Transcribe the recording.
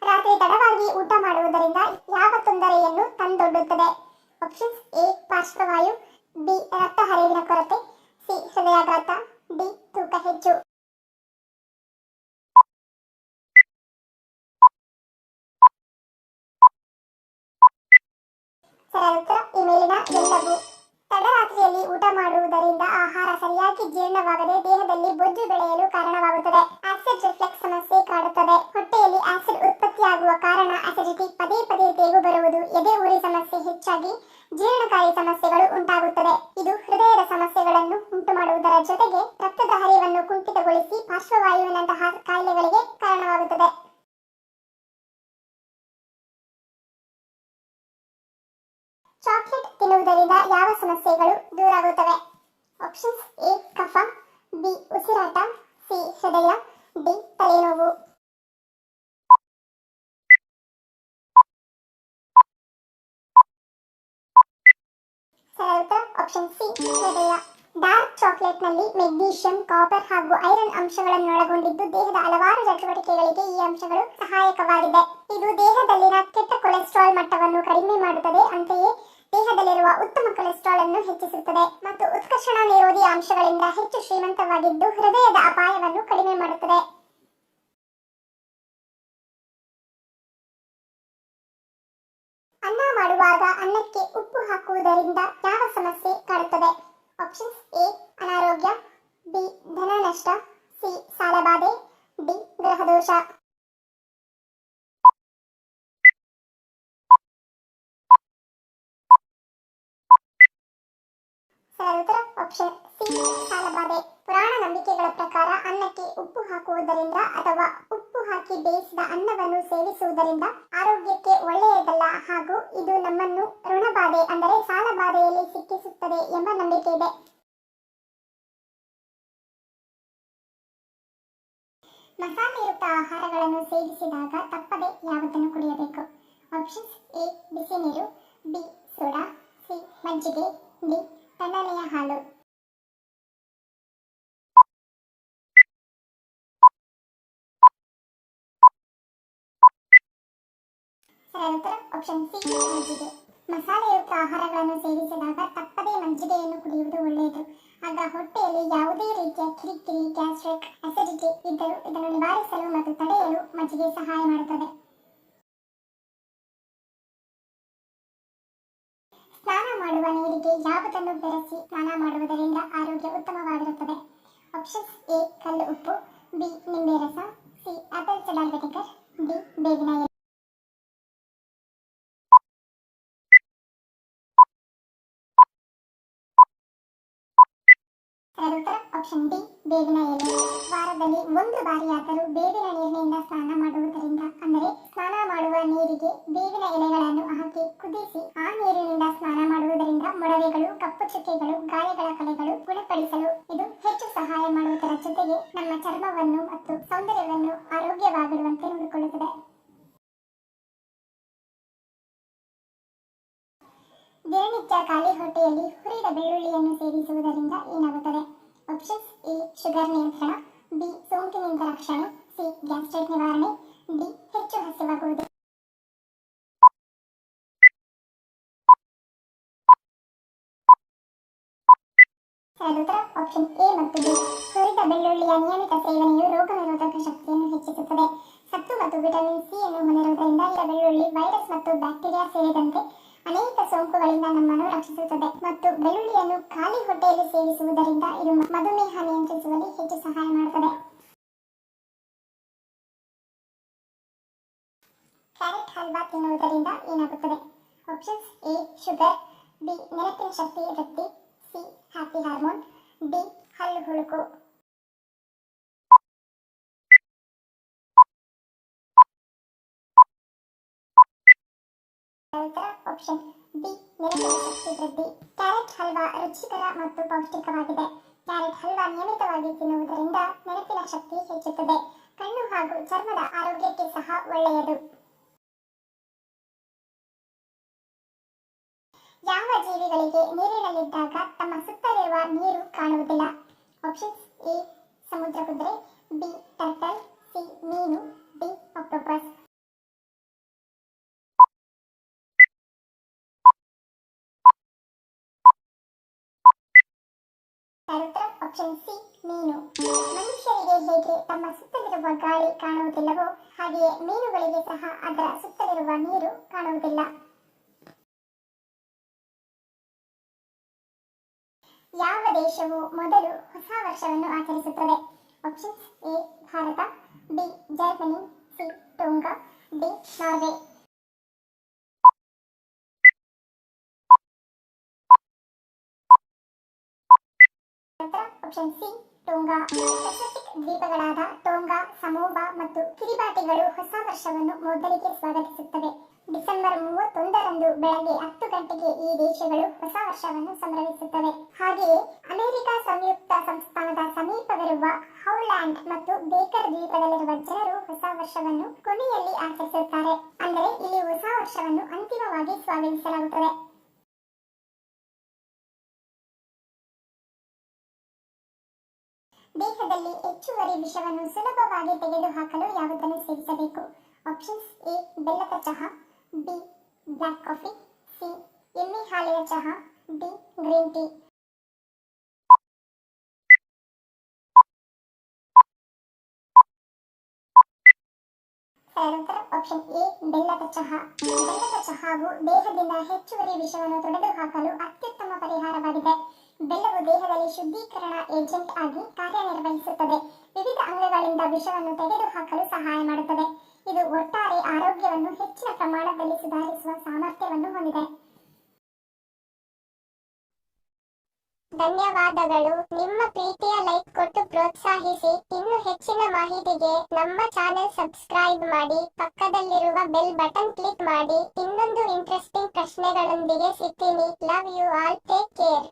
ರಾತ್ರಿ ತಡವಾಗಿ ಊಟ ಮಾಡುವುದರಿಂದ ಯಾವ ತೊಂದರೆಯನ್ನು ತಂದೊಡ್ಡುತ್ತದೆ? ಆಪ್ಷನ್ಸ್ ಎ ಪಾರ್ಶ್ವವಾಯು, ಬಿ ರಕ್ತ ಹರಿವಿನ ಕೊರತೆ, ಸಿ ಹೃದಯಾಘಾತ, ಡಿ ತೂಕ ಹೆಚ್ಚು. ಸರಳ ಉತ್ತರ ಈ ಮೇಲಿನ ಎಲ್ಲವೂ. ತಡರಾತ್ರಿಯಲ್ಲಿ ಊಟ ಮಾಡುವುದರಿಂದ ಆಹಾರ ಸರಿಯಾಗಿ ಜೀರ್ಣವಾಗದೆ ದೇಹದಲ್ಲಿ ಬೊಜ್ಜು ಬೆಳೆಯಲು ಕಾರಣವಾಗುತ್ತದೆ. ಆಸಿಡ್ ರಿಫ್ಲೆಕ್ಸ್ ಸಮಸ್ಯೆ ಕಾಡುತ್ತದೆ. ಹೊಟ್ಟೆಯಲ್ಲಿ ಆಸಿಡ್ ಉತ್ಪತ್ತಿಯಾಗುವ ಕಾರಣ ಅಸಿಡಿಟಿ, ಪದೇ ಪದೇ ತೇಗು ಬರುವುದು, ಎದೆ ಉರಿ ಸಮಸ್ಯೆ ಹೆಚ್ಚಾಗಿ ಜೀರ್ಣಕಾರಿ ಸಮಸ್ಯೆಗಳು ಉಂಟಾಗುತ್ತದೆ. ಇದು ಹೃದಯದ ಸಮಸ್ಯೆಗಳನ್ನು ಉಂಟು ಮಾಡುವುದರ ಜೊತೆಗೆ ರಕ್ತದ ಹರಿವನ್ನು ಕುಂಠಿತಗೊಳಿಸಿ ಪಾರ್ಶ್ವವಾಯುವಿನಂತಹ ಕಾಯಿಲೆಗಳಿಗೆ ಕಾರಣವಾಗುತ್ತದೆ. ಚಾಕ್ಲೇಟ್ ತಿನ್ನುವುದರಿಂದ ಯಾವ ಸಮಸ್ಯೆಗಳು ದೂರಾಗುತ್ತವೆ? ಆಪ್ಷನ್ಸ್ ಎ ಕಫ, ಬಿ ಉಸಿರಾಟ, ಸಿ ಹೃದಯ, ಡಿ ತಲೆನೋವು. ಸರಳ ಉತ್ತರ ಆಪ್ಷನ್ ಸಿ ಹೃದಯ. ಡಾರ್ಕ್ ಚಾಕ್ಲೇಟ್ನಲ್ಲಿ ಮೆಗ್ನೀಷಿಯಂ, ಕಾಪರ್ ಹಾಗೂ ಐರನ್ ಅಂಶಗಳನ್ನೊಳಗೊಂಡಿದ್ದು ದೇಹದ ಹಲವಾರು ಚಟುವಟಿಕೆಗಳಿಗೆ ಈ ಅಂಶಗಳು ಸಹಾಯಕವಾಗಿದೆ. ಇದು ದೇಹದಲ್ಲಿನ ಕೆಟ್ಟ ಕೊಲೆಸ್ಟ್ರಾಲ್ ಮಟ್ಟವನ್ನು ಕಡಿಮೆ ಮಾಡುತ್ತದೆ. ಅಂತೆಯೇ ದೇಹದಲ್ಲಿರುವ ಉತ್ತಮ ಕೊಲೆಸ್ಟ್ರಾಲ್ ಅನ್ನು ಹೆಚ್ಚಿಸುತ್ತದೆ ಮತ್ತು ಉತ್ಕರ್ಷಣ ನಿರೋಧಿ ಅಂಶಗಳಿಂದ ಹೆಚ್ಚು ಶ್ರೀಮಂತವಾಗಿದ್ದು ಹೃದಯದ ಅಪಾಯವನ್ನು ಕಡಿಮೆ ಮಾಡುತ್ತದೆ. ಅನ್ನ ಮಾಡುವಾಗ ಅನ್ನಕ್ಕೆ ಉಪ್ಪು ಹಾಕುವುದರಿಂದ ಯಾವ ಸಮಸ್ಯೆ ಕಾಡುತ್ತದೆ? ಆಪ್ಷನ್ಸ್ ಎ ಅನಾರೋಗ್ಯ, ಬಿ ಧನ ನಷ್ಟ, ಸಿ ಸಾಲಬಾಧೆ, ಡಿ ಗ್ರಹದೋಷ. ಸರಳ ಉತ್ತರ ಆಪ್ಷನ್ ಸಿ ಸಾಲಬಾಧೆ. ಪುರಾಣ ನಂಬಿಕೆಗಳ ಪ್ರಕಾರ ಅನ್ನಕ್ಕೆ ಉಪ್ಪು ಹಾಕುವುದರಿಂದ ಅಥವಾ ಉಪ್ಪು ಹಾಕಿ ಬೇಯಿಸಿದ ಅನ್ನವನ್ನು ಸೇವಿಸುವುದರಿಂದ ಆರೋಗ್ಯಕ್ಕೆ ಒಳ್ಳೆಯದಲ್ಲ ಹಾಗೂ ಇದು ನಮ್ಮನ್ನು ಋಣಬಾಧೆ ಅಂದರೆ ಸಾಲಬಾಧೆಯಲ್ಲಿ ಸಿಕ್ಕಿಸುತ್ತದೆ ಎಂಬ ನಂಬಿಕೆ ಇದೆ. ಮಸಾಲೆಯುಕ್ತ ಆಹಾರಗಳನ್ನು ಸೇವಿಸಿದಾಗ ತಪ್ಪದೆ ಯಾವುದನ್ನು ಕುಡಿಯಬೇಕು? ಆಪ್ಷನ್ಸ್ ಎ ಬಿಸಿ ನೀರು, ಬಿ ಸೋಡಾ, ಸಿ ಮಜ್ಜಿಗೆ, ಡಿ ತಣ್ಣನೆಯ ಹಾಲು. ಸರಳ ಉತ್ತರ ಆಪ್ಷನ್ ಸಿ ಮಜ್ಜಿಗೆ. ಮಸಾಲೆಯುಕ್ತ ಆಹಾರಗಳನ್ನು ಸೇವಿಸಿದಾಗ ತಪ್ಪದೇ ಮಜ್ಜಿಗೆಯನ್ನು ಕುಡಿಯುವುದು ಒಳ್ಳೆಯದು. ಆಗ ಹೊಟ್ಟೆಯಲ್ಲಿ ಯಾವುದೇ ರೀತಿಯ ಕಿರಿಕಿರಿ, ಗ್ಯಾಸ್ಟ್ರಿಕ್, ಅಸಿಡಿಟಿ ಇದ್ದರೂ ಇದನ್ನು ನಿವಾರಿಸಲು ಮತ್ತು ತಡೆಯಲು ಮಜ್ಜಿಗೆ ಸಹಾಯ ಮಾಡುತ್ತದೆ. ಸ್ನಾನ ಮಾಡುವ ನೀರಿಗೆ ಯಾವುದನ್ನು ಬೆರೆಸಿ ಸ್ನಾನ ಮಾಡುವುದರಿಂದ ಆರೋಗ್ಯ ಉತ್ತಮವಾಗಿರುತ್ತದೆ? ಆಪ್ಷನ್ಸ್ ಎ ಕಲ್ಲು ಉಪ್ಪು, ಬಿ ನಿಂಬೆ ರಸ, C apple cider vinegar, D ಬೇವಿನ ಎಲೆ. ಸರಳ ಉತ್ತರ ಆಪ್ಷನ್ ಡಿ ಬೇವಿನ ಎಲೆ. ವಾರದಲ್ಲಿ ಒಂದು ಬಾರಿಯಾದರೂ ಬೇವಿನ ನೀರಿನಿಂದ ಸ್ನಾನ ಮಾಡುವುದರಿಂದ ಅಂದರೆ ಸ್ನಾನ ಮಾಡುವ ನೀರಿಗೆ ಬೇವಿನ ಎಲೆಗಳನ್ನು ಹಾಕಿ ಕುದಿಸಿ ಆ ನೀರಿನಿಂದ ಸ್ನಾನ ಮಾಡುವುದರಿಂದ ಮೊಡವೆಗಳು, ಕಪ್ಪು ಚುಕ್ಕೆಗಳು, ಗಾಯಗಳ ಕಲೆಗಳು ಗುಣಪಡಿಸಲು ಇದು ಹೆಚ್ಚು ಸಹಾಯ ಮಾಡುವುದರ ಜೊತೆಗೆ ನಮ್ಮ ಚರ್ಮವನ್ನು ಮತ್ತು ಸೌಂದರ್ಯವನ್ನು ಆರೋಗ್ಯವಾಗಿರುವಂತೆ ನೋಡಿಕೊಳ್ಳುತ್ತದೆ. ದಿನನಿತ್ಯ ಖಾಲಿ ಹೊಟ್ಟೆಯಲ್ಲಿ ಹುರಿದ ಬೆಳ್ಳುಳ್ಳಿಯನ್ನು ಸೇವಿಸುವುದರಿಂದ ಏನಾಗುತ್ತದೆ? ಆಪ್ಷನ್ಸ್ ಎ ಶುಗರ್ ನಿಯಂತ್ರಣ, ಬಿ ಸೋಂಕಿನಿಂದ ರಕ್ಷಣೆ, ಸಿ ಗ್ಯಾಸ್ಟ್ರಿಕ್ ನಿವಾರಣೆ, ಡಿ ಹೆಚ್ಚು ಹಸಿವಾಗುವುದು. ಸರಳ ಉತ್ತರ ಆಪ್ಷನ್ ಎ ಮತ್ತು ಡಿ. ಹುರಿದ ಬೆಳ್ಳುಳ್ಳಿಯ ನಿಯಮಿತ ಸೇವನೆಯು ರೋಗ ನಿರೋಧಕ ಶಕ್ತಿಯನ್ನು ಹೆಚ್ಚಿಸುತ್ತದೆ. ಸತ್ತು ಮತ್ತು ವಿಟಮಿನ್ ಸಿ ಅನ್ನು ಹೊಂದಿರುವುದರಿಂದ ಈ ಬೆಳ್ಳುಳ್ಳಿ ವೈರಸ್ ಮತ್ತು ಬ್ಯಾಕ್ಟೀರಿಯಾ ಸೇರಿದಂತೆ ಅನೇಕ ಸೋಂಕುಗಳಿಂದ ನಮ್ಮನ್ನು ರಕ್ಷಿಸುತ್ತದೆ ಮತ್ತು ಬೆಳ್ಳುಳ್ಳಿಯನ್ನು ಖಾಲಿ ಹೊಟ್ಟೆಯಲ್ಲಿ ಸೇವಿಸುವುದರಿಂದ ಇದು ಮಧುಮೇಹ ನಿಯಂತ್ರಿಸುವಲ್ಲಿ ಹೆಚ್ಚು ಸಹಾಯ ಮಾಡುತ್ತದೆ. ಕ್ಯಾರೆಟ್ ಹಲ್ವಾ ತಿನ್ನುವುದರಿಂದ ಏನಾಗುತ್ತದೆ? ಆಪ್ಷನ್ಸ್ ಎ ಶುಗರ್, ಬಿ ನೆನಪಿನ ಶಕ್ತಿ ವೃದ್ಧಿ, ಸಿ ಹ್ಯಾಪಿ ಹಾರ್ಮೋನ್, ಡಿ ಹಲ್ಲು ಹುಳುಕು. ಉತ್ತರ ಆಪ್ಷನ್ ಬಿ ನೆನಪಿನ ಶಕ್ತಿ ವೃದ್ಧಿ. ಕ್ಯಾರೆಟ್ ಹಲ್ವಾ ರುಚಿಕರ ಮತ್ತು ಪೌಷ್ಟಿಕವಾಗಿದೆ. ಕ್ಯಾರೆಟ್ ಹಲ್ವಾ ನಿಯಮಿತವಾಗಿ ತಿನ್ನುವುದರಿಂದ ನೆನಪಿನ ಶಕ್ತಿ ಹೆಚ್ಚುತ್ತದೆ. ಕಣ್ಣು ಹಾಗೂ ಚರ್ಮದ ಆರೋಗ್ಯಕ್ಕೆ ಸಹ ಒಳ್ಳೆಯದು. ಯಾವ ಜೀವಿಗಳಿಗೆ ನೀರಿನಲ್ಲಿದ್ದಾಗ ತಮ್ಮ ಸುತ್ತಲಿರುವ ನೀರು ಕಾಣುವುದಿಲ್ಲ? ಆಪ್ಷನ್ಸ್ ಎ ಸಮುದ್ರ ಕುದುರೆ, ಬಿ ಟರ್ಟಲ್, ಸಿ ಮೀನು, ಡಿ ಆಕ್ಟೋಪಸ್. ಉತ್ತರ ಆಪ್ಷನ್ ಸಿ ಮೀನು. ಮನುಷ್ಯರಿಗೆ ಹೇಗೆ ತಮ್ಮ ಸುತ್ತಲಿರುವ ಗಾಳಿ ಕಾಣುವುದಿಲ್ಲವೋ ಹಾಗೆಯೇ ಮೀನುಗಳಿಗೆ ಸಹ ಅದರ ಸುತ್ತಲಿರುವ ನೀರು ಕಾಣುವುದಿಲ್ಲ. ಯಾವ ದೇಶವು ಮೊದಲು ಹೊಸ ವರ್ಷವನ್ನು ಆಚರಿಸುತ್ತದೆ? Options A Bharat, B Germany, C Tonga, D Norway. Option C Tonga. Pacific ದ್ವೀಪಗಳಾದ ಟೋಂಗಾ, ಸಮೋವಾ ಮತ್ತು ಕಿರಿಬಾಟಿಗಳು ಹೊಸ ವರ್ಷವನ್ನು ಮೊದಲಿಗೆ ಸ್ವಾಗತಿಸುತ್ತವೆ. ಡಿಸೆಂಬರ್ 31ರಂದು ಬೆಳಗ್ಗೆ 10 ಗಂಟೆಗೆ ಈ ದೇಶಗಳು ಹೊಸ ವರ್ಷವನ್ನು ಸಂಭ್ರಮಿಸುತ್ತವೆ. ಹಾಗೆಯೇ ಅಮೆರಿಕ ಸಂಯುಕ್ತ ಸಂಸ್ಥಾನದ ಸಮೀಪವಿರುವ ಹೌಲ್ಯಾಂಡ್ ಮತ್ತು ಬೇಕರ್ ದ್ವೀಪದಲ್ಲಿರುವ ಜನರು ಹೊಸ ವರ್ಷವನ್ನು ಕೊನೆಯಲ್ಲಿ ಆಚರಿಸುತ್ತಾರೆ. ಅಂದರೆ ಇಲ್ಲಿ ಹೊಸ ವರ್ಷವನ್ನು ಅಂತಿಮವಾಗಿ ಸ್ವಾಗತಿಸಲಾಗುತ್ತದೆ. ದೇಹದಲ್ಲಿ ಹೆಚ್ಚುವರಿ ವಿಷವನ್ನು ಸುಲಭವಾಗಿ ತೆಗೆದುಹಾಕಲು ಯಾವುದನ್ನು ಸೇವಿಸಬೇಕು? ಆಪ್ಷನ್ಸ್ ಎ ಬೆಲ್ಲದ ಚಹಾ, ಬಿ ಬ್ಲಾಕ್ ಕಾಫಿ, ಸಿ ಎಮ್ಮೆ ಹಾಲಿನ ಚಹಾ, ಡಿ ಗ್ರೀನ್ ಟೀ. ಉತ್ತರ ಆಪ್ಷನ್ ಎ ಬೆಲ್ಲದ ಚಹಾ. ಬೆಲ್ಲದ ಚಹಾವು ದೇಹದಿಂದ ಹೆಚ್ಚುವರಿ ವಿಷವನ್ನು ತೊಡೆದುಹಾಕಲು ಅತ್ಯುತ್ತಮ ಪರಿಹಾರವಾಗಿದೆ. ಬೆಲ್ಲವು ದೇಹದಲ್ಲಿ ಶುದ್ಧೀಕರಣ ಏಜೆಂಟ್ ಆಗಿ ಕಾರ್ಯನಿರ್ವಹಿಸುತ್ತದೆ. ವಿವಿಧ ಅಂಗಗಳಿಂದ ವಿಷವನ್ನು ತೆಗೆದುಹಾಕಲು ಸಹಾಯ ಮಾಡುತ್ತದೆ. ಇದು ಒಟ್ಟಾರೆ ಆರೋಗ್ಯವನ್ನು ಹೆಚ್ಚಿನ ಪ್ರಮಾಣದಲ್ಲಿ ಸುಧಾರಿಸುವ ಸಾಮರ್ಥ್ಯವನ್ನು ಹೊಂದಿದೆ. ಧನ್ಯವಾದಗಳು. ನಿಮ್ಮ ಪ್ರೀತಿಯ ಲೈಕ್ ಕೊಟ್ಟು ಪ್ರೋತ್ಸಾಹಿಸಿ. ಇನ್ನು ಹೆಚ್ಚಿನ ಮಾಹಿತಿಗೆ ನಮ್ಮ ಚಾನೆಲ್ ಸಬ್ಸ್ಕ್ರೈಬ್ ಮಾಡಿ, ಪಕ್ಕದಲ್ಲಿರುವ ಬೆಲ್ ಬಟನ್ ಕ್ಲಿಕ್ ಮಾಡಿ. ಇನ್ನೊಂದು ಇಂಟ್ರೆಸ್ಟಿಂಗ್ ಪ್ರಶ್ನೆಗಳೊಂದಿಗೆ ಸಿಗ್ತೀನಿ. Love you all. Take care.